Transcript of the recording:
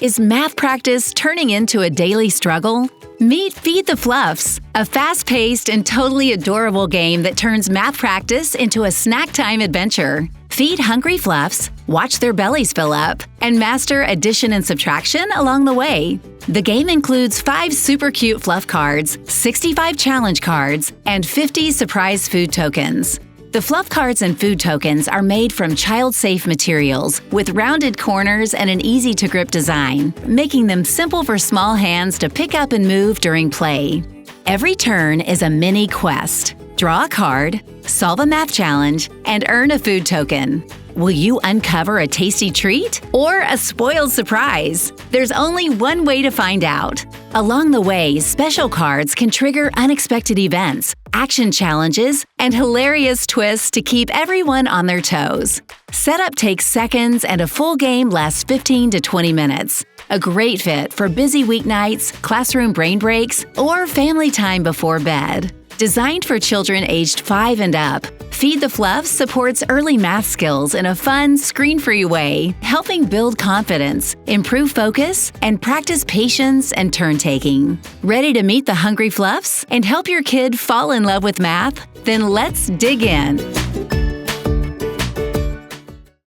Is math practice turning into a daily struggle? Meet Feed the Fluffs, a fast-paced and totally adorable game that turns math practice into a snack-time adventure. Feed hungry fluffs, watch their bellies fill up, and master addition and subtraction along the way. The game includes 5 super cute fluff cards, 65 challenge cards, and 50 surprise food tokens. The fluff cards and food tokens are made from child-safe materials with rounded corners and an easy-to-grip design, making them simple for small hands to pick up and move during play. Every turn is a mini quest. Draw a card, solve a math challenge, and earn a food token. Will you uncover a tasty treat or a spoiled surprise? There's only one way to find out. Along the way, special cards can trigger unexpected events, action challenges, and hilarious twists to keep everyone on their toes. Setup takes seconds and a full game lasts 15 to 20 minutes. A great fit for busy weeknights, classroom brain breaks, or family time before bed. Designed for children aged 5 and up, Feed the Fluffs supports early math skills in a fun, screen-free way, helping build confidence, improve focus, and practice patience and turn-taking. Ready to meet the Hungry Fluffs and help your kid fall in love with math? Then let's dig in!